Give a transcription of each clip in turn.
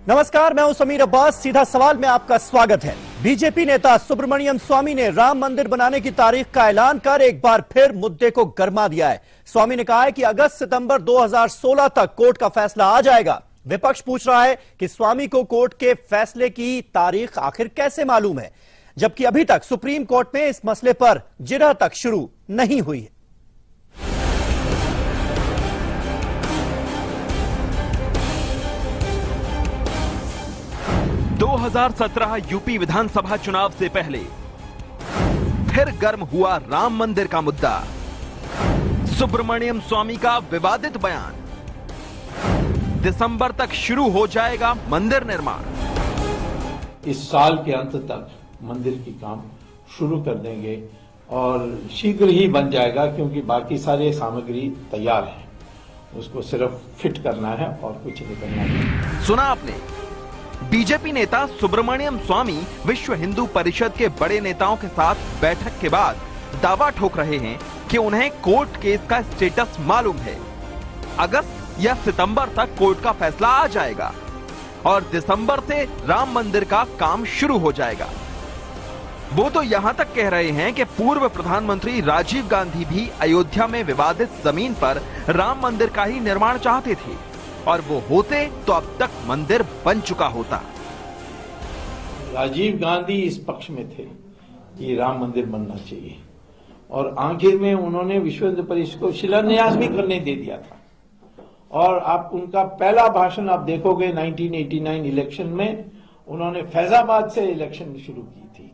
नमस्कार, मैं हूं समीर अब्बास। सीधा सवाल में आपका स्वागत है। बीजेपी नेता सुब्रमण्यम स्वामी ने राम मंदिर बनाने की तारीख का ऐलान कर एक बार फिर मुद्दे को गरमा दिया है। स्वामी ने कहा है कि अगस्त सितंबर 2016 तक कोर्ट का फैसला आ जाएगा। विपक्ष पूछ रहा है कि स्वामी को कोर्ट के फैसले की तारीख आखिर कैसे मालूम है, जबकि अभी तक सुप्रीम कोर्ट में इस मसले पर जिरह तक शुरू नहीं हुई है। दो 2017 यूपी विधानसभा चुनाव से पहले फिर गर्म हुआ राम मंदिर का मुद्दा। सुब्रमण्यम स्वामी का विवादित बयान, दिसंबर तक शुरू हो जाएगा मंदिर निर्माण। इस साल के अंत तक मंदिर की काम शुरू कर देंगे और शीघ्र ही बन जाएगा, क्योंकि बाकी सारे सामग्री तैयार है, उसको सिर्फ फिट करना है और कुछ नहीं करना है। सुना आपने, बीजेपी नेता सुब्रमण्यम स्वामी विश्व हिंदू परिषद के बड़े नेताओं के साथ बैठक के बाद दावा ठोक रहे हैं कि उन्हें कोर्ट केस का स्टेटस मालूम है। अगस्त या सितंबर तक कोर्ट का फैसला आ जाएगा और दिसंबर से राम मंदिर का काम शुरू हो जाएगा। वो तो यहां तक कह रहे हैं कि पूर्व प्रधानमंत्री राजीव गांधी भी अयोध्या में विवादित जमीन पर राम मंदिर का ही निर्माण चाहते थे और वो होते तो अब तक मंदिर बन चुका होता। राजीव गांधी इस पक्ष में थे कि राम मंदिर बनना चाहिए और आखिर में उन्होंने विश्व हिंदू परिषद को शिलान्यास भी करने दे दिया था। और आप उनका पहला भाषण आप देखोगे 1989 इलेक्शन में, उन्होंने फैजाबाद से इलेक्शन शुरू की थी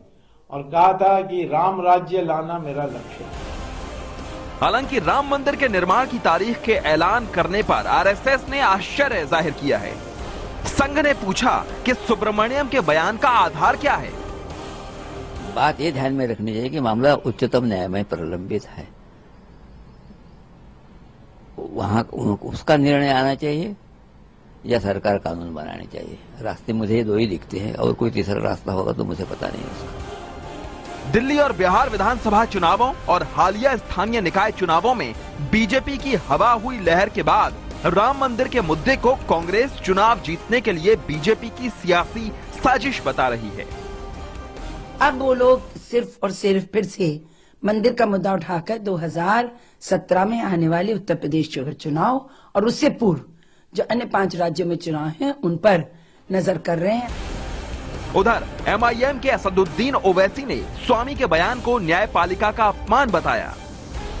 और कहा था कि राम राज्य लाना मेरा लक्ष्य है। हालांकि राम मंदिर के निर्माण की तारीख के ऐलान करने पर आरएसएस ने आश्चर्य जाहिर किया है। संघ ने पूछा कि सुब्रमण्यम के बयान का आधार क्या है। बात ये ध्यान में रखनी चाहिए कि मामला उच्चतम न्यायालय में प्रलंबित है, वहां उसका निर्णय आना चाहिए या सरकार कानून बनानी चाहिए। रास्ते मुझे ये दो ही दिखते हैं और कोई तीसरा रास्ता होगा तो मुझे पता नहीं उसका। दिल्ली और बिहार विधानसभा चुनावों और हालिया स्थानीय निकाय चुनावों में बीजेपी की हवा हुई लहर के बाद राम मंदिर के मुद्दे को कांग्रेस चुनाव जीतने के लिए बीजेपी की सियासी साजिश बता रही है। अब वो लोग सिर्फ और सिर्फ फिर से मंदिर का मुद्दा उठाकर 2017 में आने वाले उत्तर प्रदेश चुनाव और उससे पूर्व जो अन्य 5 राज्यों में चुनाव हैं उन पर नजर कर रहे हैं। उधर एमआईएम के असदुद्दीन ओवैसी ने स्वामी के बयान को न्यायपालिका का अपमान बताया,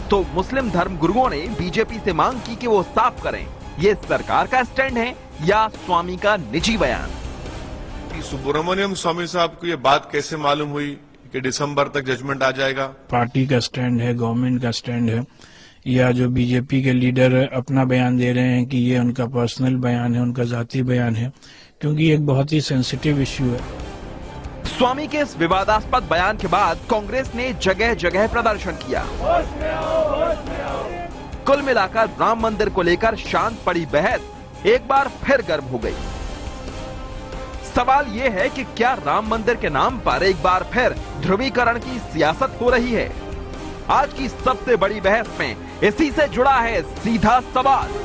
तो मुस्लिम धर्म गुरुओं ने बीजेपी से मांग की कि वो साफ करें ये सरकार का स्टैंड है या स्वामी का निजी बयान। सुब्रमण्यम स्वामी साहब को ये बात कैसे मालूम हुई कि दिसंबर तक जजमेंट आ जाएगा? पार्टी का स्टैंड है, गवर्नमेंट का स्टैंड है, या जो बीजेपी के लीडर अपना बयान दे रहे हैं कि ये उनका पर्सनल बयान है, उनका जाती बयान है, क्योंकि एक बहुत ही सेंसिटिव इश्यू है। स्वामी के इस विवादास्पद बयान के बाद कांग्रेस ने जगह जगह प्रदर्शन किया। कुल मिलाकर राम मंदिर को लेकर शांत पड़ी बहस एक बार फिर गर्म हो गई। सवाल ये है कि क्या राम मंदिर के नाम पर एक बार फिर ध्रुवीकरण की सियासत हो रही है? आज की सबसे बड़ी बहस में इसी से जुड़ा है सीधा सवाल।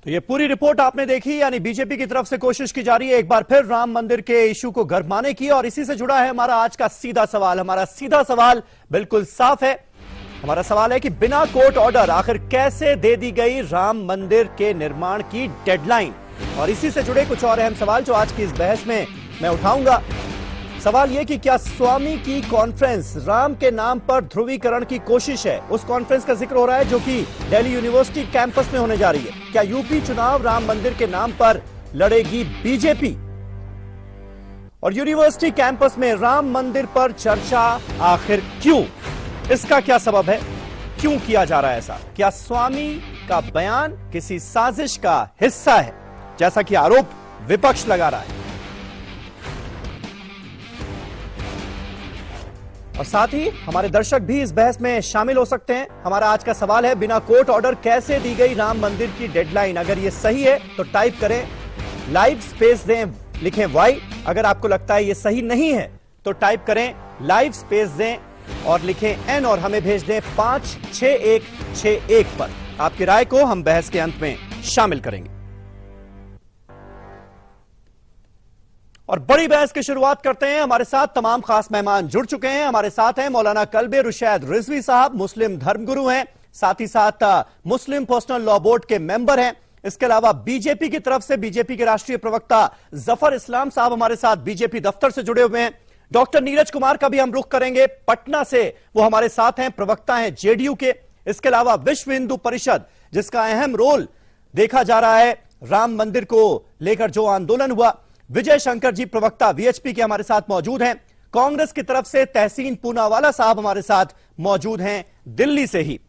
तो ये पूरी रिपोर्ट आपने देखी, यानी बीजेपी की तरफ से कोशिश की जा रही है एक बार फिर राम मंदिर के इशू को गरमाने की, और इसी से जुड़ा है हमारा आज का सीधा सवाल। हमारा सीधा सवाल बिल्कुल साफ है। हमारा सवाल है कि बिना कोर्ट ऑर्डर आखिर कैसे दे दी गई राम मंदिर के निर्माण की डेडलाइन, और इसी से जुड़े कुछ और अहम सवाल जो आज की इस बहस में मैं उठाऊंगा। सवाल यह कि क्या स्वामी की कॉन्फ्रेंस राम के नाम पर ध्रुवीकरण की कोशिश है? उस कॉन्फ्रेंस का जिक्र हो रहा है जो कि दिल्ली यूनिवर्सिटी कैंपस में होने जा रही है। क्या यूपी चुनाव राम मंदिर के नाम पर लड़ेगी बीजेपी? और यूनिवर्सिटी कैंपस में राम मंदिर पर चर्चा आखिर क्यों? इसका क्या सबब है? क्यों किया जा रहा है ऐसा? क्या स्वामी का बयान किसी साजिश का हिस्सा है, जैसा कि आरोप विपक्ष लगा रहा है? और साथ ही हमारे दर्शक भी इस बहस में शामिल हो सकते हैं। हमारा आज का सवाल है, बिना कोर्ट ऑर्डर कैसे दी गई राम मंदिर की डेडलाइन? अगर ये सही है तो टाइप करें लाइव स्पेस दें, लिखें वाई। अगर आपको लगता है ये सही नहीं है तो टाइप करें लाइव स्पेस दें और लिखें एन और हमें भेज दें 56161 पर। आपकी राय को हम बहस के अंत में शामिल करेंगे। और बड़ी बहस की शुरुआत करते हैं। हमारे साथ तमाम खास मेहमान जुड़ चुके हैं। हमारे साथ हैं मौलाना कल्बे रुशैद रिजवी साहब, मुस्लिम धर्मगुरु हैं, साथ ही साथ मुस्लिम पर्सनल लॉ बोर्ड के मेंबर हैं। इसके अलावा बीजेपी की तरफ से बीजेपी के राष्ट्रीय प्रवक्ता जफर इस्लाम साहब हमारे साथ बीजेपी दफ्तर से जुड़े हुए हैं। डॉक्टर नीरज कुमार का भी हम रुख करेंगे, पटना से वो हमारे साथ हैं, प्रवक्ता हैं जेडीयू के। इसके अलावा विश्व हिंदू परिषद, जिसका अहम रोल देखा जा रहा है राम मंदिर को लेकर जो आंदोलन हुआ, विजय शंकर जी प्रवक्ता वीएचपी के हमारे साथ मौजूद हैं। कांग्रेस की तरफ से तहसीन पूनावाला साहब हमारे साथ मौजूद हैं दिल्ली से ही।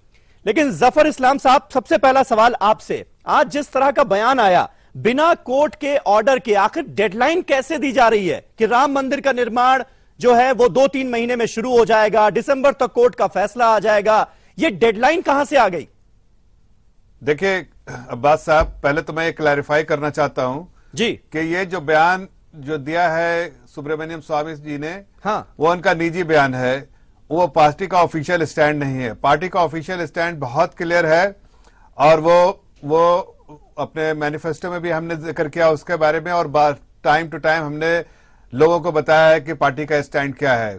लेकिन जफर इस्लाम साहब, सबसे पहला सवाल आपसे, आज जिस तरह का बयान आया बिना कोर्ट के ऑर्डर के, आखिर डेडलाइन कैसे दी जा रही है कि राम मंदिर का निर्माण जो है वो 2-3 महीने में शुरू हो जाएगा, दिसंबर तक कोर्ट का फैसला आ जाएगा, ये डेडलाइन कहां से आ गई? देखिए अब्बास साहब, पहले तो मैं क्लैरिफाई करना चाहता हूं जी कि ये जो बयान जो दिया है सुब्रमण्यम स्वामी जी ने, हाँ, वो उनका निजी बयान है, वो पार्टी का ऑफिशियल स्टैंड नहीं है। पार्टी का ऑफिशियल स्टैंड बहुत क्लियर है और वो अपने मैनिफेस्टो में भी हमने जिक्र किया उसके बारे में, और टाइम टू टाइम हमने लोगों को बताया है कि पार्टी का स्टैंड क्या है।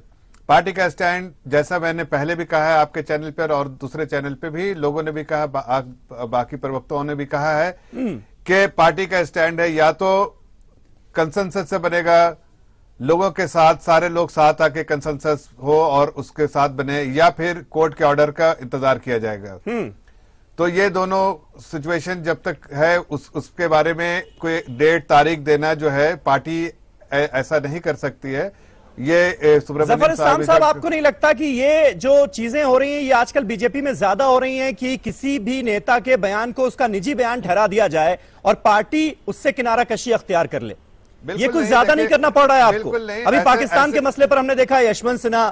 पार्टी का स्टैंड, जैसा मैंने पहले भी कहा है आपके चैनल पर और दूसरे चैनल पे भी लोगों ने भी कहा, बाकी प्रवक्ताओं ने भी कहा है कि पार्टी का स्टैंड है या तो कंसेंसस से बनेगा, लोगों के साथ सारे लोग साथ आके कंसेंसस हो और उसके साथ बने, या फिर कोर्ट के ऑर्डर का इंतजार किया जाएगा। तो ये दोनों सिचुएशन जब तक है उसके बारे में कोई डेट तारीख देना जो है पार्टी ऐसा नहीं कर सकती है। ये जफर इस्लाम साहब, आपको नहीं लगता कि ये जो चीजें हो रही हैं ये आजकल बीजेपी में ज्यादा हो रही हैं कि किसी भी नेता के बयान को उसका निजी बयान ठहरा दिया जाए और पार्टी उससे किनारा कशी अख्तियार कर ले? ये कुछ ज्यादा नहीं करना पड़ रहा है आपको? अभी पाकिस्तान के मसले पर हमने देखा यशवंत सिन्हा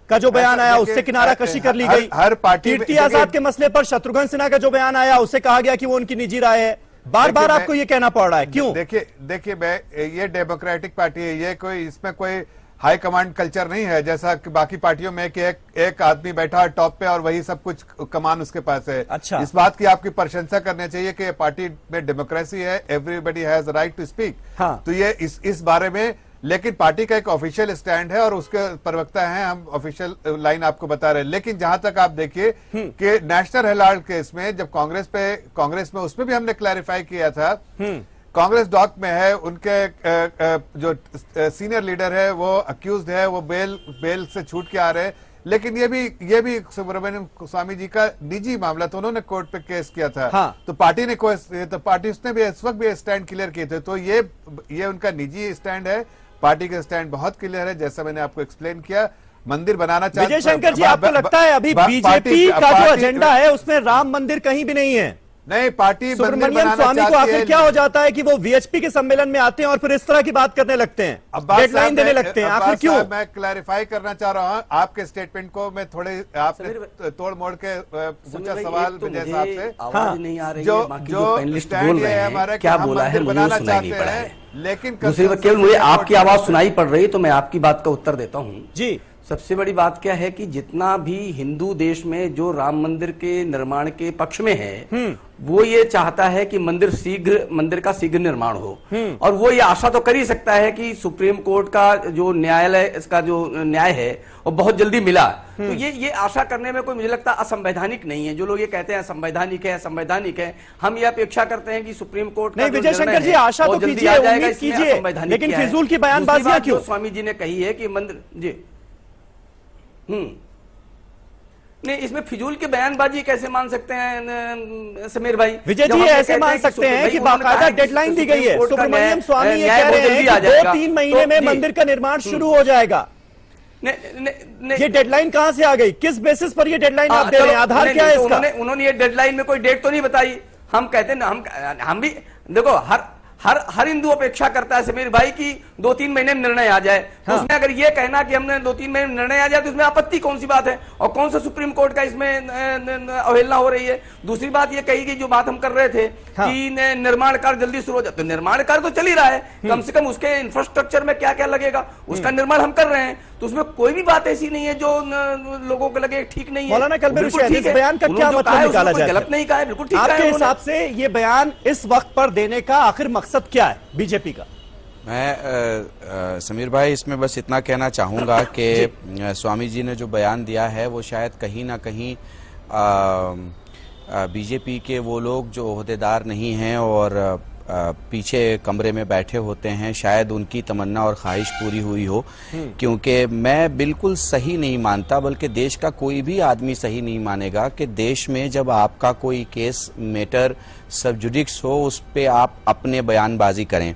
का जो बयान आया उससे किनारा कशी कर ली गई। हर पार्टी कीर्ति आजाद के मसले पर शत्रुघ्न सिन्हा का जो बयान आया उससे कहा गया कि वो उनकी निजी राय है। बार बार आपको ये कहना पड़ रहा है, क्यों? देखिए मैं, ये डेमोक्रेटिक पार्टी है, ये कोई इसमें कोई हाई कमांड कल्चर नहीं है जैसा कि बाकी पार्टियों में कि एक आदमी बैठा है टॉप पे और वही सब कुछ कमान उसके पास है। अच्छा। इस बात की आपकी प्रशंसा करनी चाहिए कि पार्टी में डेमोक्रेसी है, everybody has right to speak. तो ये इस बारे में, लेकिन पार्टी का एक ऑफिशियल स्टैंड है और उसके प्रवक्ता हैं, हम ऑफिशियल लाइन आपको बता रहे हैं। लेकिन जहां तक आप देखिए कि नेशनल हेराल्ड केस में जब कांग्रेस में उसमें भी हमने क्लैरिफाई किया था, कांग्रेस डॉक में है, उनके जो सीनियर लीडर है वो अक्यूज्ड है, वो बेल से छूट के आ रहे हैं। लेकिन ये भी सुब्रमण्यम स्वामी जी का निजी मामला था, उन्होंने कोर्ट पे केस किया था। हाँ। तो पार्टी उसने भी इस वक्त भी स्टैंड क्लियर किए थे। तो ये उनका निजी स्टैंड है, पार्टी का स्टैंड बहुत क्लियर है, जैसा मैंने आपको एक्सप्लेन किया। मंदिर बनाना चाहते विजय शंकर जी, आपको लगता है अभी बीजेपी का जो एजेंडा है उसमें राम मंदिर कहीं भी नहीं है? नहीं, पार्टी सुब्रमण्यम स्वामी को आखिर क्या हो जाता है कि वो वीएचपी के सम्मेलन में आते हैं और फिर इस तरह की बात करने लगते हैं, डेडलाइन देने लगते हैं, आखिर क्यों? मैं क्लैरिफाई करना चाह रहा हूं आपके स्टेटमेंट को। मैं थोड़े आपने तोड़ मोड़ के पूछा सवाल विजय साहब से, आवाज नहीं आ रही जो है, बाकी जो पैनलिस्ट बोल रहे हैं हमारा क्या बोला है मुझे सुनाई नहीं पड़ा है, लेकिन दूसरी बात केवल मुझे आपकी आवाज सुनाई पड़ रही है तो मैं आपकी बात का उत्तर देता हूँ जी। सबसे बड़ी बात क्या है कि जितना भी हिंदू देश में जो राम मंदिर के निर्माण के पक्ष में है वो ये चाहता है कि मंदिर का शीघ्र निर्माण हो, और वो ये आशा तो कर ही सकता है कि सुप्रीम कोर्ट का जो न्यायालय, इसका जो न्याय है वो बहुत जल्दी मिला। तो ये आशा करने में कोई मुझे लगता असंवैधानिक नहीं है। जो लोग ये कहते हैं संवैधानिक है, हम ये अपेक्षा करते हैं कि सुप्रीम कोर्ट नहीं, विजय शंकर जी आशा तो कीजिए, उम्मीद कीजिए, लेकिन फिजूल की बयानबाजियां क्यों? स्वामी जी ने कही है कि मंदिर जी नहीं, इसमें फिजूल की बयानबाजी कैसे मान सकते हैं समीर भाई? विजय जी ऐसे मान सकते हैं कि बाकायदा डेडलाइन दी गई है। सुब्रमण्यम स्वामी ये कह रहे हैं कि 2-3 महीने में मंदिर का निर्माण शुरू हो जाएगा। ये डेडलाइन कहां से आ गई? किस बेसिस पर ये डेडलाइन आप दे रहे हैं? आधार क्या है इसका? उन्होंने ये डेडलाइन में कोई डेट तो नहीं बताई। हम कहते हैं ना, हम भी देखो हर हिंदू अपेक्षा करता है समीर भाई कि 2-3 महीने में निर्णय आ जाए। तो उसमें अगर ये कहना कि हमने 2-3 महीने में निर्णय आ जाए तो इसमें आपत्ति कौन सी बात है, और कौन सा सुप्रीम कोर्ट का इसमें अवहेलना हो रही है? दूसरी बात ये कही कि जो बात हम कर रहे थे कि निर्माण कार्य जल्दी शुरू हो जाए, तो निर्माण कार्य तो चल ही रहा है, कम से कम उसके इंफ्रास्ट्रक्चर में क्या क्या लगेगा उसका निर्माण हम कर रहे हैं। तो उसमें कोई भी बात ऐसी नहीं है जो लोगों को लगे ठीक नहीं है। मौलाना कलबे रुशैद, इस बयान का क्या मतलब निकाला जाए? गलत नहीं कहा है, बिल्कुल ठीक है। आपके हिसाब से ये बयान इस वक्त पर देने का आखिर मकसद क्या है बीजेपी का? मैं समीर भाई इसमें बस इतना कहना चाहूंगा कि स्वामी जी ने जो बयान दिया है वो शायद कहीं ना कहीं बीजेपी के वो लोग जो ओहदेदार नहीं हैं और पीछे कमरे में बैठे होते हैं, शायद उनकी तमन्ना और ख्वाहिश पूरी हुई हो। क्योंकि मैं बिल्कुल सही नहीं मानता, बल्कि देश का कोई भी आदमी सही नहीं मानेगा कि देश में जब आपका कोई केस मैटर सब जुडिक्स हो उस पे आप अपने बयानबाजी करें।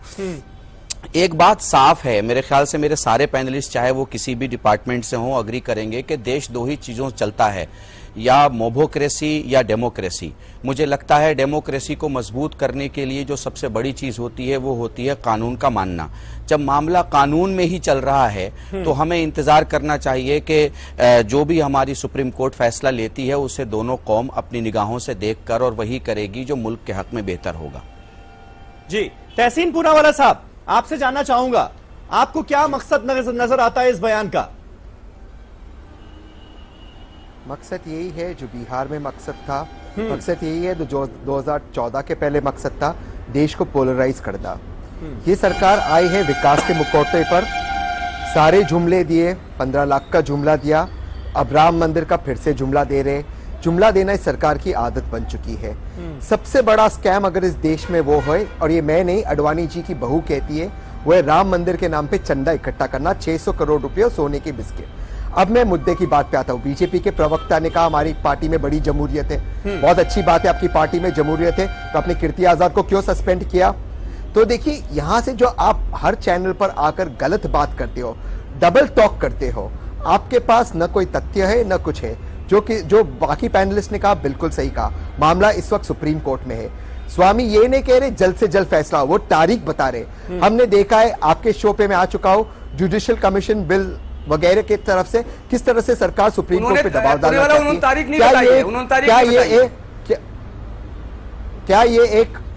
एक बात साफ है, मेरे ख्याल से मेरे सारे पैनलिस्ट चाहे वो किसी भी डिपार्टमेंट से हों अग्री करेंगे कि देश दो ही चीजों से चलता है, या मोबोक्रेसी या डेमोक्रेसी। मुझे लगता है डेमोक्रेसी को मजबूत करने के लिए जो सबसे बड़ी चीज होती है वो होती है कानून का मानना। जब मामला कानून में ही चल रहा है तो हमें इंतजार करना चाहिए कि जो भी हमारी सुप्रीम कोर्ट फैसला लेती है उसे दोनों कौम अपनी निगाहों से देखकर और वही करेगी जो मुल्क के हक में बेहतर होगा। जी, तहसीन पूनावाला साहब, आपसे जानना चाहूंगा आपको क्या मकसद नजर आता है इस बयान का? मकसद यही है जो बिहार में मकसद था, मकसद यही है जो 2014 के पहले मकसद था, देश को पोलराइज करना। ये सरकार आई है विकास के मुखौटे पर, सारे जुमले दिए, 15 लाख का जुमला दिया, अब राम मंदिर का फिर से जुमला दे रहे। जुमला देना इस सरकार की आदत बन चुकी है। सबसे बड़ा स्कैम अगर इस देश में वो है, और ये मैं नहीं अडवाणी जी की बहू कहती है, वो है राम मंदिर के नाम पे चंदा इकट्ठा करना, 600 करोड़ रुपए और सोने की बिस्किट। अब मैं मुद्दे की बात पे आता हूँ। बीजेपी के प्रवक्ता ने कहा हमारी पार्टी में बड़ी जमहूरियत है। बहुत अच्छी बात है, आपकी पार्टी में जमहूरियत है, तो आपने कीर्ति आजाद को क्यों सस्पेंड किया? तो देखिए, यहां से जो आप हर चैनल पर आकर गलत बात करते हो, डबल टॉक करते हो, आपके पास न कोई तथ्य है न कुछ है। जो बाकी पैनलिस्ट ने कहा बिल्कुल सही कहा। मामला इस वक्त सुप्रीम कोर्ट में है। स्वामी ये नहीं कह रहे जल्द से जल्द फैसला, वो तारीख बता रहे। हमने देखा है, आपके शो पे मैं आ चुका हूं, जुडिशियल कमिशन बिल वगैरह की तरफ से किस तरह से सरकार सुप्रीम कोर्ट पे दबाव डालना चाहती है।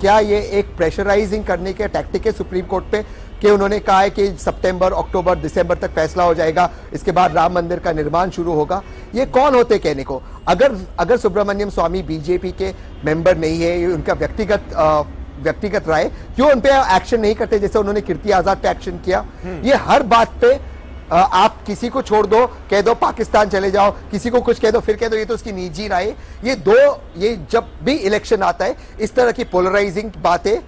क्या ये एक प्रेशराइजिंग करने के टैक्टिक है सुप्रीम कोर्ट पे कि उन्होंने कहा है कि सितंबर, अक्टूबर, दिसंबर तक फैसला हो जाएगा, इसके बाद राम मंदिर का निर्माण शुरू होगा? ये कौन होते कहने को? अगर सुब्रमण्यम स्वामी बीजेपी के मेंबर नहीं है, उनका व्यक्तिगत राय, क्यों उन पे एक्शन नहीं करते जैसे उन्होंने कीर्ति आजाद पे एक्शन किया? ये हर बात पे आप किसी को छोड़ दो, कह दो पाकिस्तान चले जाओ, किसी को कुछ कह दो फिर कह दो ये तो उसकी निजी राय। ये जब भी इलेक्शन आता है इस तरह की पोलराइजिंग बातें,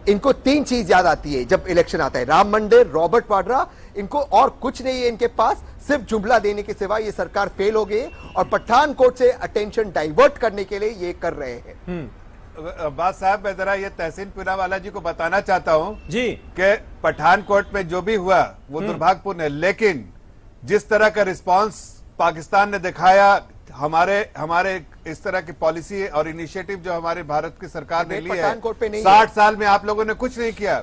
इनको तीन चीज याद आती है जब इलेक्शन आता है, राम मंदिर, रॉबर्ट वाड्रा, इनको और कुछ नहीं है इनके पास, सिर्फ जुमला देने के सिवा। ये सरकार फेल हो गई और पठानकोट से अटेंशन डाइवर्ट करने के लिए ये कर रहे हैं। बात साहब, मैं जरा ये तहसीन पूनावाला जी को बताना चाहता हूं जी कि पठानकोट में जो भी हुआ वो दुर्भाग्यपूर्ण है, लेकिन जिस तरह का रिस्पांस पाकिस्तान ने दिखाया हमारे इस तरह की पॉलिसी और इनिशिएटिव जो हमारे भारत की सरकार ने ली है, 60 साल में आप लोगों ने कुछ नहीं किया।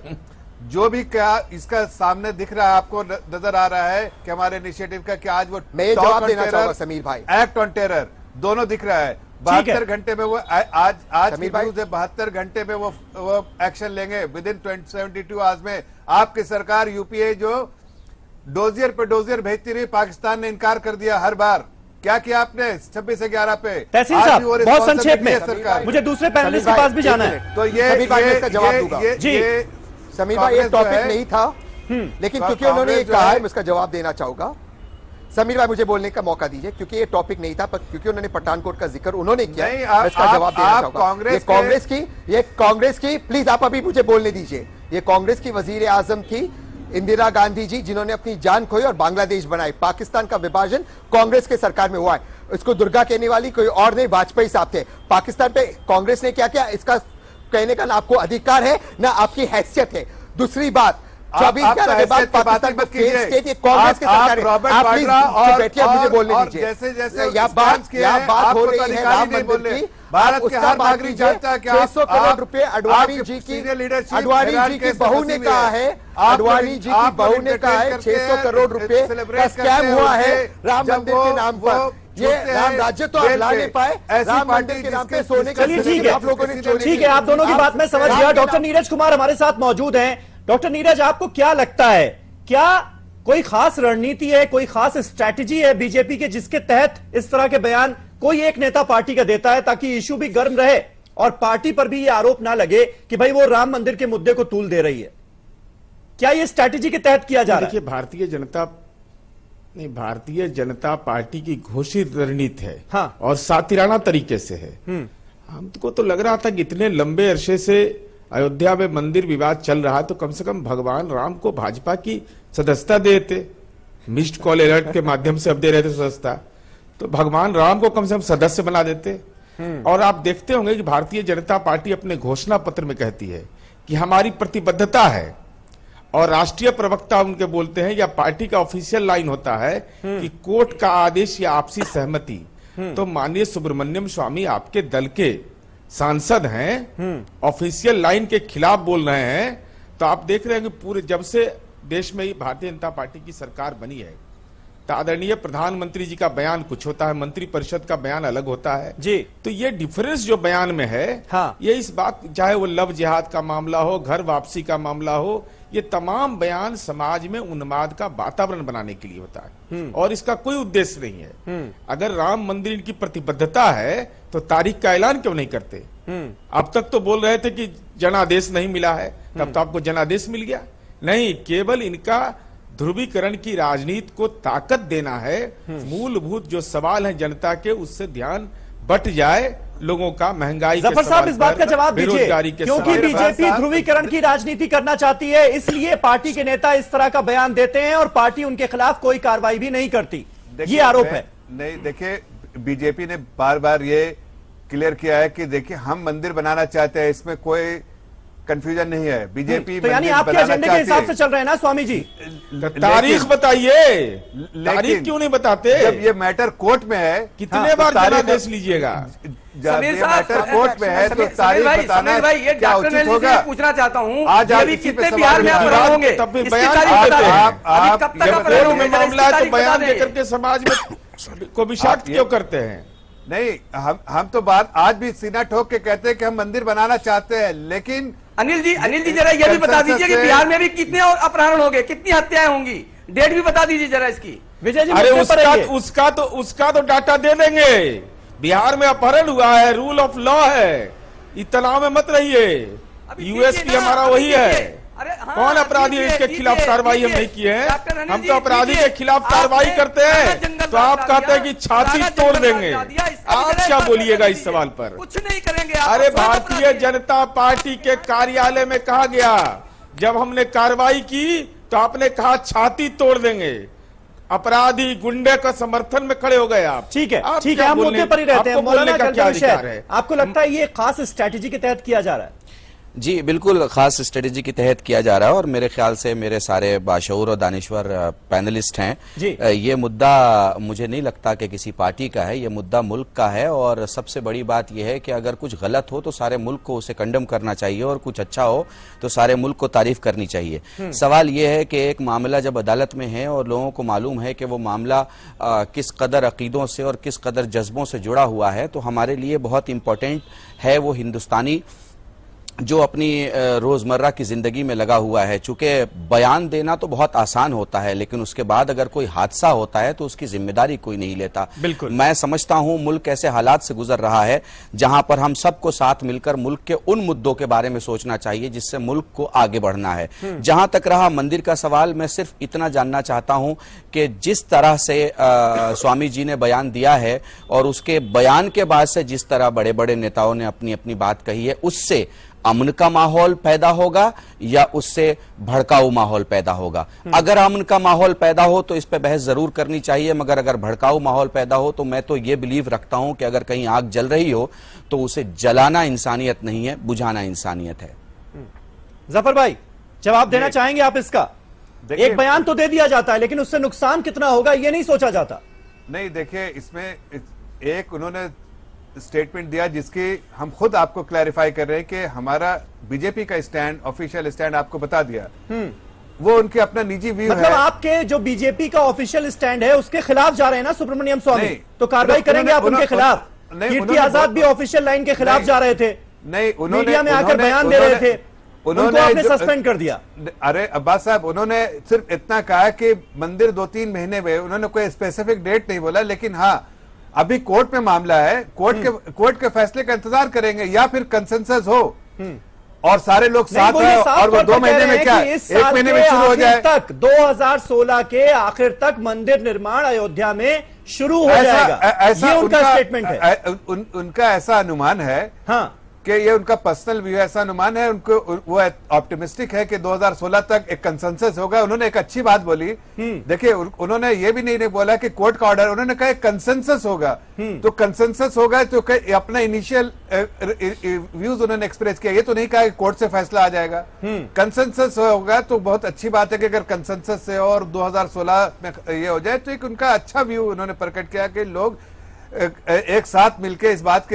जो भी क्या इसका सामने दिख रहा है, आपको नजर आ रहा है कि हमारे इनिशिएटिव का क्या आज वो मैं जवाब देना चाहूंगा समीर भाई, एक्ट ऑन टेरर दोनों दिख रहा है। 72 घंटे में वो आज की न्यूज है, 72 घंटे में वो एक्शन लेंगे विद इन 72 आवर्स में। आपकी सरकार यूपीए जो डोजियर पे डोजियर भेजती रही, पाकिस्तान ने इनकार कर दिया हर बार। क्या किया आपने 26/11 पे? तहसीन साहब, बहुत संक्षेप में, मुझे दूसरे पैनलिस्ट के पास भी जाना है। तो ये जवाब दूंगा जी। समीर भाई, ये टॉपिक नहीं था, लेकिन क्योंकि उन्होंने ये कहा है मैं इसका जवाब देना चाहूंगा। समीर भाई, मुझे बोलने का मौका दीजिए, क्योंकि ये टॉपिक नहीं था, पर क्योंकि उन्होंने पठानकोट का जिक्र उन्होंने किया, मैं इसका जवाब देना चाहूंगा। ये कांग्रेस की प्लीज आप अभी मुझे बोलने दीजिए। ये कांग्रेस की वजीर आजम थी इंदिरा गांधी जी, जिन्होंने अपनी जान खोई और बांग्लादेश बनाई। पाकिस्तान का विभाजन कांग्रेस के सरकार में हुआ है। इसको दुर्गा कहने वाली कोई और नहीं, वाजपेयी साहब थे। पाकिस्तान पे कांग्रेस ने क्या किया, इसका कहने का ना आपको अधिकार है ना आपकी हैसियत है। दूसरी बात, 24/11 के बाद पाकिस्तान को फेल स्टेट ये कांग्रेस की सरकार है। आप प्लीज बैठिए, मुझे बोलने दीजिए। जैसे बात हो रही है राम मंदिर की, भारत के हर नागरिक जानता है कि 600 करोड़ रुपए अडवाणी जी की बहू ने कहा है, अडवाणी जी की बहू ने कहा है 600 करोड़ रुपए का स्कैम हुआ है राम मंदिर के नाम पर। ये राम राज्य तो आप ला नहीं पाए, राम मंदिर के नाम पे सोने का ठीक है, आप लोगों ने ठीक है, आप दोनों की बात मैं समझ गया। डॉक्टर नीरज कुमार हमारे साथ मौजूद हैं। डॉक्टर नीरज, आपको क्या लगता है, क्या कोई खास रणनीति है, कोई खास स्ट्रैटेजी है बीजेपी के जिसके तहत इस तरह के बयान कोई एक नेता पार्टी का देता है ताकि इशू भी गर्म रहे और पार्टी पर भी ये आरोप ना लगे कि भाई वो राम मंदिर के मुद्दे को तूल दे रही है? क्या ये स्ट्रैटेजी के तहत किया जा रहा है? देखिए, भारतीय जनता पार्टी की घोषित रणनीति है। हाँ। और सातिराना तरीके से है। हमको तो लग रहा था कि इतने लंबे अरसे से अयोध्या में मंदिर विवाद चल रहा है तो कम से कम भगवान राम को भाजपा की सदस्यता देते। मिस्ड कॉल अलर्ट के माध्यम से अब दे रहे थे सदस्यता, तो भगवान राम को कम से कम सदस्य बना देते। और आप देखते होंगे कि भारतीय जनता पार्टी अपने घोषणा पत्र में कहती है कि हमारी प्रतिबद्धता है, और राष्ट्रीय प्रवक्ता उनके बोलते हैं या पार्टी का ऑफिशियल लाइन होता है कि कोर्ट का आदेश या आपसी सहमति। तो माननीय सुब्रमण्यम स्वामी आपके दल के सांसद हैं, ऑफिशियल लाइन के खिलाफ बोल रहे हैं। तो आप देख रहे हैं कि पूरे जब से देश में भारतीय जनता पार्टी की सरकार बनी है तो आदरणीय प्रधानमंत्री जी का बयान कुछ होता है, मंत्रिपरिषद का बयान अलग होता है जी। तो ये डिफरेंस जो बयान में है, हाँ। ये इस बात, चाहे वो लव जिहाद का मामला हो, घर वापसी का मामला हो, ये तमाम बयान समाज में उन्माद का वातावरण बनाने के लिए होता है और इसका कोई उद्देश्य नहीं है। अगर राम मंदिर की प्रतिबद्धता है तो तारीख का ऐलान क्यों नहीं करते? अब तक तो बोल रहे थे कि जनादेश नहीं मिला है, तब तो आपको जनादेश मिल गया। नहीं, केवल इनका ध्रुवीकरण की राजनीति को ताकत देना है। मूलभूत जो सवाल है जनता के, उससे ध्यान बट जाए लोगों का, महंगाई जफर साहब इस बात का जवाब दीजिए, बेरोजगारी के क्योंकि बीजेपी ध्रुवीकरण की राजनीति करना चाहती है, इसलिए पार्टी के नेता इस तरह का बयान देते हैं और पार्टी उनके खिलाफ कोई कार्रवाई भी नहीं करती, ये आरोप है। नहीं, देखिए, बीजेपी ने बार बार ये क्लियर किया है कि देखिए हम मंदिर बनाना चाहते हैं, इसमें कोई कंफ्यूजन नहीं है। बीजेपी तो यानी आपके एजेंडे के हिसाब से चल रहे हैं ना स्वामी जी? तारीख बताइए, तारीख क्यों नहीं बताते? जब ये मैटर कोर्ट में है, कितने बार जनादेश लीजिएगा? जब ये मैटर कोर्ट में है तो तारीख बताना क्या उचित होगा? पूछना चाहता हूँ, आज आप कितने बिहार में आप रहोगे? तब भी बयान आप कोर्ट में मामला है तो बयान देकर के समाज में को विषाक्त क्यों करते हैं? नहीं, हम तो बात आज भी सीना ठोक के कहते हैं कि हम मंदिर बनाना चाहते हैं, लेकिन अनिल जी जरा ये भी बता दीजिए कि बिहार में भी कितने अपहरण होंगे, कितनी हत्याएं होंगी, डेट भी बता दीजिए जरा इसकी। विजय जी, अरे उसका तो डाटा दे देंगे। बिहार में अपहरण हुआ है, रूल ऑफ लॉ है, इतना में मत रहिए। यूएसपी हमारा वही है। कौन अपराधी है, इसके खिलाफ कार्रवाई हम नहीं किए हैं। हम तो अपराधी के खिलाफ कार्रवाई करते हैं, तो आप कहते हैं कि छाती तोड़ देंगे। आप क्या बोलिएगा इस सवाल पर? कुछ नहीं करेंगे। अरे भारतीय जनता पार्टी के कार्यालय में कहा गया, जब हमने कार्रवाई की तो आपने कहा छाती तोड़ देंगे। अपराधी गुंडे का समर्थन में खड़े हो गए आप। ठीक है, ठीक है, हम मुद्दे पर ही रहते हैं। बोलने का क्या अधिकार है? आपको लगता है ये खास स्ट्रैटेजी के तहत किया जा रहा है? जी बिल्कुल, खास स्ट्रेटेजी के तहत किया जा रहा है और मेरे ख्याल से मेरे सारे बाशऊर और दानिश्वर पैनलिस्ट हैं। ये मुद्दा मुझे नहीं लगता कि किसी पार्टी का है, ये मुद्दा मुल्क का है। और सबसे बड़ी बात यह है कि अगर कुछ गलत हो तो सारे मुल्क को उसे कंडम करना चाहिए और कुछ अच्छा हो तो सारे मुल्क को तारीफ करनी चाहिए। सवाल यह है कि एक मामला जब अदालत में है और लोगों को मालूम है कि वो मामला किस कदर अकीदों से और किस कदर जज्बों से जुड़ा हुआ है, तो हमारे लिए बहुत इंपॉर्टेंट है वो हिंदुस्तानी जो अपनी रोजमर्रा की जिंदगी में लगा हुआ है। चूंकि बयान देना तो बहुत आसान होता है, लेकिन उसके बाद अगर कोई हादसा होता है तो उसकी जिम्मेदारी कोई नहीं लेता। बिल्कुल, मैं समझता हूं मुल्क ऐसे हालात से गुजर रहा है जहां पर हम सबको साथ मिलकर मुल्क के उन मुद्दों के बारे में सोचना चाहिए जिससे मुल्क को आगे बढ़ना है। जहां तक रहा मंदिर का सवाल, मैं सिर्फ इतना जानना चाहता हूं कि जिस तरह से स्वामी जी ने बयान दिया है और उसके बयान के बाद से जिस तरह बड़े बड़े नेताओं ने अपनी अपनी बात कही है, उससे अमन का माहौल पैदा होगा या उससे भड़काऊ माहौल पैदा होगा? अगर अमन का माहौल पैदा हो तो इस पे बहस जरूर करनी चाहिए, मगर अगर भड़काऊ माहौल पैदा हो तो मैं तो ये बिलीव रखता हूं कि अगर कहीं आग जल रही हो तो उसे जलाना इंसानियत नहीं है, बुझाना इंसानियत है। जफर भाई, जवाब देना चाहेंगे आप इसका? एक बयान तो दे दिया जाता है लेकिन उससे नुकसान कितना होगा ये नहीं सोचा जाता। नहीं, देखिए, इसमें एक उन्होंने स्टेटमेंट दिया जिसकी हम खुद आपको क्लैरिफाई कर रहे हैं कि हमारा बीजेपी का स्टैंड, ऑफिशियल स्टैंड आपको बता दिया। वो उनके अपना निजी व्यू है। मतलब आपके जो बीजेपी का ऑफिशियल स्टैंड है उसके खिलाफ जा रहे हैं ना सुब्रमण्यम स्वामी, तो कार्रवाई करेंगे आप उनके खिलाफ? कीर्ति आजाद भी ऑफिशियल लाइन के खिलाफ जा रहे थे, नहीं, मीडिया में आकर बयान दे रहे थे। उनको आपने सस्पेंड कर दिया। अरे अब्बास साहब, उन्होंने सिर्फ इतना कहा कि मंदिर 2-3 महीने में, उन्होंने कोई स्पेसिफिक डेट नहीं बोला, लेकिन हाँ अभी कोर्ट में मामला है, कोर्ट के फैसले का इंतजार करेंगे या फिर कंसेंसस हो और सारे लोग साथ हैं और वो 2 महीने में क्या 1 महीने में शुरू हो जाए तक 2016 के आखिर तक मंदिर निर्माण अयोध्या में शुरू हो जाएगा, ऐसा उनका स्टेटमेंट है। उनका ऐसा अनुमान है हाँ कि ये उनका पर्सनल व्यू, ऐसा अनुमान है उनको, वो ऑप्टिमिस्टिक है कि 2016 तक एक कंसेंसस होगा। उन्होंने एक अच्छी बात बोली, देखिए उन्होंने ये भी नहीं बोला कि कोर्ट का ऑर्डर, उन्होंने कहा कंसेंसस होगा। तो कंसेंसस होगा तो अपना इनिशियल व्यूज उन्होंने एक्सप्रेस किया, ये तो नहीं कहा कि कोर्ट से फैसला आ जाएगा। कंसेंसस होगा तो बहुत अच्छी बात है कि अगर कंसेंसस से और 2016 में ये हो जाए तो एक उनका अच्छा व्यू उन्होंने प्रकट किया कि लोग एक साथ मिलके इस बात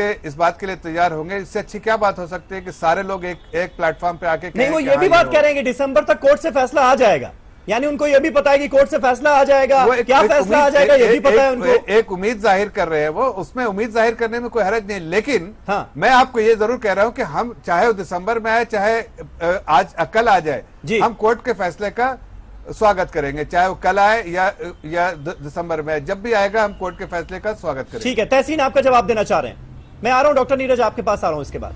के लिए तैयार होंगे। इससे अच्छी क्या बात हो सकती है कि सारे लोग एक प्लेटफॉर्म पे आके नहीं, वो ये भी बात कह रहे हैं कि दिसंबर तक कोर्ट से फैसला आ जाएगा, यानी उनको ये भी पता है कि कोर्ट से फैसला आ जाएगा, क्या फैसला आ जाएगा ये भी पता है उनको। एक उम्मीद जाहिर कर रहे हैं वो, उसमें उम्मीद जाहिर करने में कोई हर्ज नहीं, लेकिन मैं आपको ये जरूर कह रहा हूं कि हम चाहे वो दिसंबर में आए चाहे आज कल आ जाए, हम कोर्ट के फैसले का स्वागत करेंगे, चाहे वो कल आए या दिसंबर में, जब भी आएगा हम कोर्ट के फैसले का स्वागत करेंगे। ठीक है, तहसीन आपका जवाब देना चाह रहे हैं, मैं आ रहा हूं डॉक्टर नीरज आपके पास आ रहा हूं इसके बाद।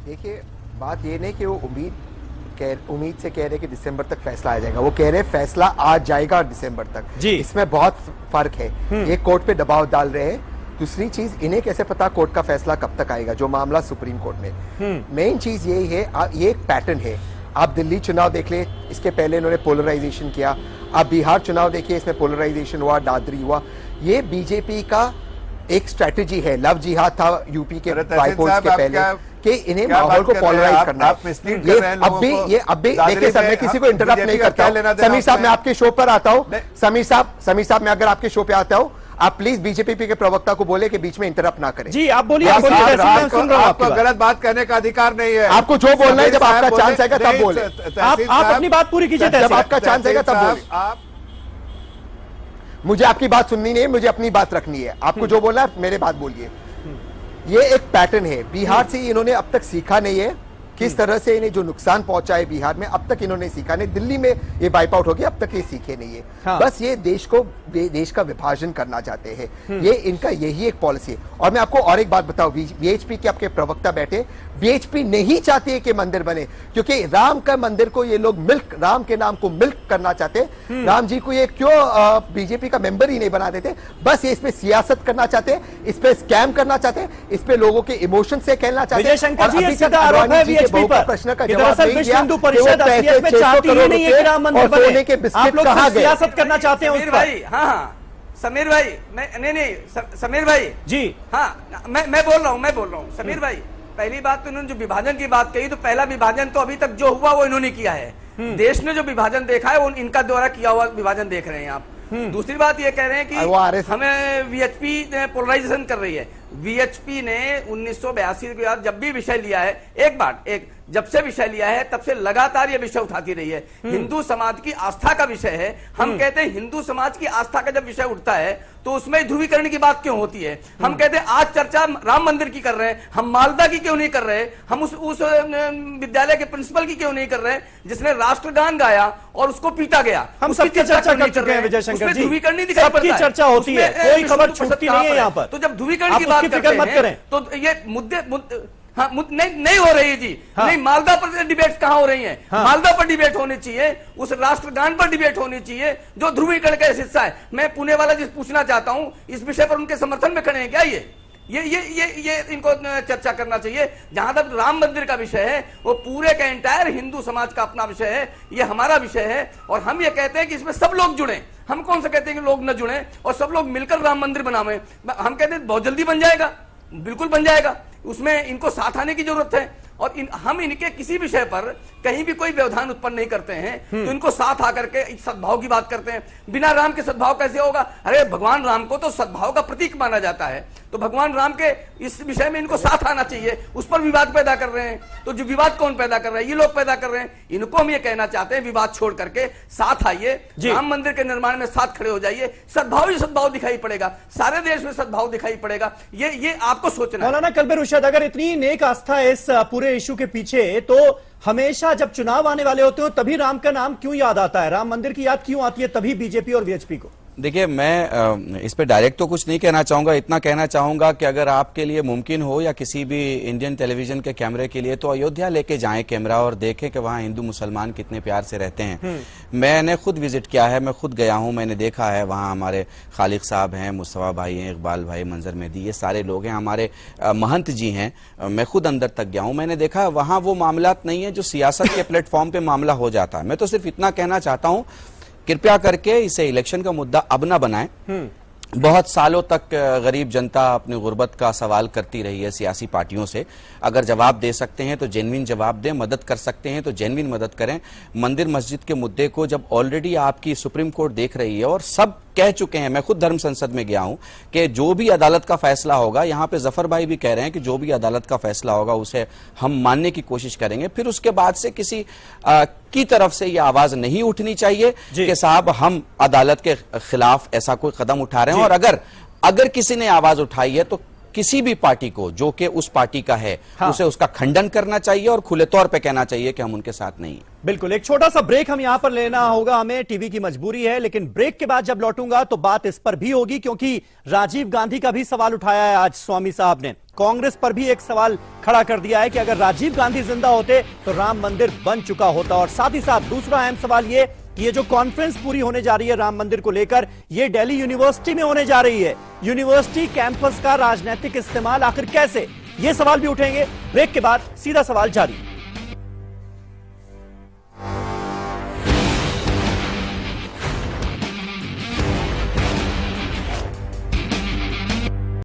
देखिए बात ये नहीं कि वो उम्मीद से कह रहे कि दिसंबर तक फैसला आ जाएगा, वो कह रहे फैसला आ जाएगा दिसंबर तक जी। इसमें बहुत फर्क है, ये कोर्ट पे दबाव डाल रहे हैं। दूसरी चीज, इन्हें कैसे पता कोर्ट का फैसला कब तक आएगा, जो मामला सुप्रीम कोर्ट में। मेन चीज यही है, ये एक पैटर्न है। आप दिल्ली चुनाव देख ले, इसके पहले इन्होंने पोलराइजेशन किया, आप बिहार चुनाव देखिए, इसमें पोलराइजेशन हुआ, दादरी हुआ। ये बीजेपी का एक स्ट्रेटेजी है। लव जिहाद था यूपी के बाईपोल्स के पहले कि इन्हें माहौल को पोलराइज करना है। अब भी देखिए सर, मैं किसी को इंटरप्ट नहीं करता। समीर साहब, मैं आपके शो पर आता हूँ। समीर साहब, मैं अगर आपके शो पे आता हूँ, आप प्लीज बीजेपी के प्रवक्ता को बोले कि बीच में इंटरप्ट ना करें। जी आप बोलिए, आपको गलत बात कहने का अधिकार नहीं है। आपको जो बोलना है, जब आपका चांस आएगा तब बोले। आप अपनी बात पूरी कीजिए, जब आपका चांस आएगा तब बोले। मुझे आपकी बात सुननी नहीं है, मुझे अपनी बात रखनी है। आपको जो बोलना है मेरे बात बोलिए। ये एक पैटर्न है, बिहार से इन्होंने अब तक सीखा नहीं है किस तरह से इन्हें जो नुकसान पहुंचा है बिहार में, अब तक इन्होंने सीखा नहीं। दिल्ली में ये वाइप आउट हो गया, अब तक ये सीखे नहीं है। हाँ। बस ये देश का विभाजन करना चाहते हैं, ये इनका यही एक पॉलिसी है। और मैं आपको और एक बात बताऊं, बीएचपी के आपके प्रवक्ता बैठे, बीएचपी नहीं चाहती है कि मंदिर बने, क्योंकि राम का मंदिर को ये लोग राम के नाम को मिल्क करना चाहते हैं। राम जी को ये क्यों बीजेपी का मेंबर ही नहीं बना देते, बस ये इस पे सियासत करना चाहते हैं, इस पे स्कैम करना चाहते हैं, इस पे लोगों के इमोशन से खेलना चाहते हैं। प्रश्न का जवाब नहीं दिया, आप लोग सियासत करना चाहते हैं उस पर। हाँ समीर भाई, नहीं समीर भाई जी, हाँ मैं बोल रहा हूँ समीर भाई। पहली बात तो इन्होंने जो विभाजन की बात कही, तो पहला विभाजन तो अभी तक जो हुआ वो इन्होंने किया है। देश ने जो विभाजन देखा है वो इनका द्वारा किया हुआ विभाजन देख रहे हैं आप। दूसरी बात ये कह रहे हैं कि हमें वीएचपी पोलराइजेशन कर रही है। वीएचपी ने 1982 के बाद जब भी विषय लिया है, जब से विषय लिया है तब से लगातार ये विषय उठाती रही है। हिंदू समाज की आस्था का विषय है। हम कहते हैं हिंदू समाज की आस्था का जब विषय उठता है तो उसमें ध्रुवीकरण की बात क्यों होती है। हम कहते हैं आज चर्चा राम मंदिर की कर रहे हैं, हम मालदा की क्यों नहीं कर रहे, हम उस विद्यालय के प्रिंसिपल की क्यों नहीं कर रहे जिसने राष्ट्रगान गाया और उसको पीटा गया। हम सबकी चर्चा कर चुके हैं विजय शंकर जी, ध्रुवीकरण नहीं दिखाई पड़ता है, चर्चा होती है, कोई खबर छूटती नहीं है यहाँ पर। तो जब ध्रुवीकरण की बात करते हैं तो ये मुद्दे हाँ नहीं हो रही है जी। हाँ। नहीं, मालदा पर डिबेट कहां हो रही है। हाँ। मालदा पर डिबेट होनी चाहिए, उस राष्ट्रगान पर डिबेट होनी चाहिए जो ध्रुवीकरण का हिस्सा है। मैं पुणे वाला जिस पूछना चाहता हूं, इस विषय पर उनके समर्थन में खड़े हैं क्या? ये इनको चर्चा करना चाहिए। जहां तक राम मंदिर का विषय है, वो पूरे का एंटायर हिंदू समाज का अपना विषय है, ये हमारा विषय है। और हम ये कहते हैं कि इसमें सब लोग जुड़े। हम कौन सा कहते हैं कि लोग न जुड़े और सब लोग मिलकर राम मंदिर बनावे। हम कहते हैं बहुत जल्दी बन जाएगा, बिल्कुल बन जाएगा, उसमें इनको साथ आने की जरूरत है। और हम इनके किसी विषय पर कहीं भी कोई व्यवधान उत्पन्न नहीं करते हैं, तो इनको साथ आकर के सद्भाव की बात करते हैं। बिना राम के सद्भाव कैसे होगा? अरे भगवान राम को तो सद्भाव का प्रतीक माना जाता है, तो भगवान राम के इस विषय में इनको साथ आना चाहिए। उस पर विवाद पैदा कर रहे हैं, तो जो विवाद कौन पैदा कर रहा है? ये लोग पैदा कर रहे हैं। इनको हम ये कहना चाहते हैं, विवाद छोड़ करके साथ आइए, राम मंदिर के निर्माण में साथ खड़े हो जाइए। सद्भाव ही सद्भाव दिखाई पड़ेगा, सारे देश में सद्भाव दिखाई पड़ेगा। ये आपको सोचना है। मौलाना कल्बे रुशद, अगर इतनी नेक आस्था इस पूरे पूरे इशू के पीछे, तो हमेशा जब चुनाव आने वाले होते हो तभी राम का नाम क्यों याद आता है, राम मंदिर की याद क्यों आती है तभी बीजेपी और वीएचपी को? देखिए, मैं इस पे डायरेक्ट तो कुछ नहीं कहना चाहूंगा, इतना कहना चाहूंगा कि अगर आपके लिए मुमकिन हो या किसी भी इंडियन टेलीविजन के कैमरे के लिए, तो अयोध्या लेके जाएं कैमरा और देखें कि वहां हिंदू मुसलमान कितने प्यार से रहते हैं। मैंने खुद विजिट किया है, मैं खुद गया हूं, मैंने देखा है वहां हमारे खालिक साहब हैं, मुस्तफा भाई हैं, इकबाल भाई, मंजर मेहदी, ये सारे लोग हैं, हमारे महंत जी हैं, मैं खुद अंदर तक गया हूं, मैंने देखा वहां वो मामलात नहीं है जो सियासत के प्लेटफॉर्म पे मामला हो जाता है। मैं तो सिर्फ इतना कहना चाहता हूं, कृपया करके इसे इलेक्शन का मुद्दा अब ना बनाएं। बहुत सालों तक गरीब जनता अपनी गुर्बत का सवाल करती रही है सियासी पार्टियों से। अगर जवाब दे सकते हैं तो जेन्युइन जवाब दें, मदद कर सकते हैं तो जेन्युइन मदद करें। मंदिर मस्जिद के मुद्दे को जब ऑलरेडी आपकी सुप्रीम कोर्ट देख रही है और सब कह चुके हैं, मैं खुद धर्म संसद में गया हूं, कि जो भी अदालत का फैसला होगा, यहां पे जफर भाई भी कह रहे हैं कि जो भी अदालत का फैसला होगा उसे हम मानने की कोशिश करेंगे। फिर उसके बाद से किसी की तरफ से यह आवाज नहीं उठनी चाहिए कि साहब हम अदालत के खिलाफ ऐसा कोई कदम उठा रहे हैं। और अगर किसी ने आवाज उठाई है तो किसी भी पार्टी को जो कि उस पार्टी का है, उसे उसका खंडन करना चाहिए और खुले तौर पे कहना चाहिए कि हम उनके साथ नहीं हैं। बिल्कुल, एक छोटा सा ब्रेक हम यहां पर लेना होगा, हमें टीवी की मजबूरी है, लेकिन ब्रेक के बाद जब लौटूंगा तो बात इस पर भी होगी, क्योंकि राजीव गांधी का भी सवाल उठाया है आज स्वामी साहब ने। कांग्रेस पर भी एक सवाल खड़ा कर दिया है कि अगर राजीव गांधी जिंदा होते तो राम मंदिर बन चुका होता। और साथ ही साथ दूसरा अहम सवाल ये कि ये जो कॉन्फ्रेंस पूरी होने जा रही है राम मंदिर को लेकर, ये दिल्ली यूनिवर्सिटी में होने जा रही है। यूनिवर्सिटी कैंपस का राजनीतिक इस्तेमाल आखिर कैसे, ये सवाल भी उठेंगे। ब्रेक के बाद सीधा सवाल जारी।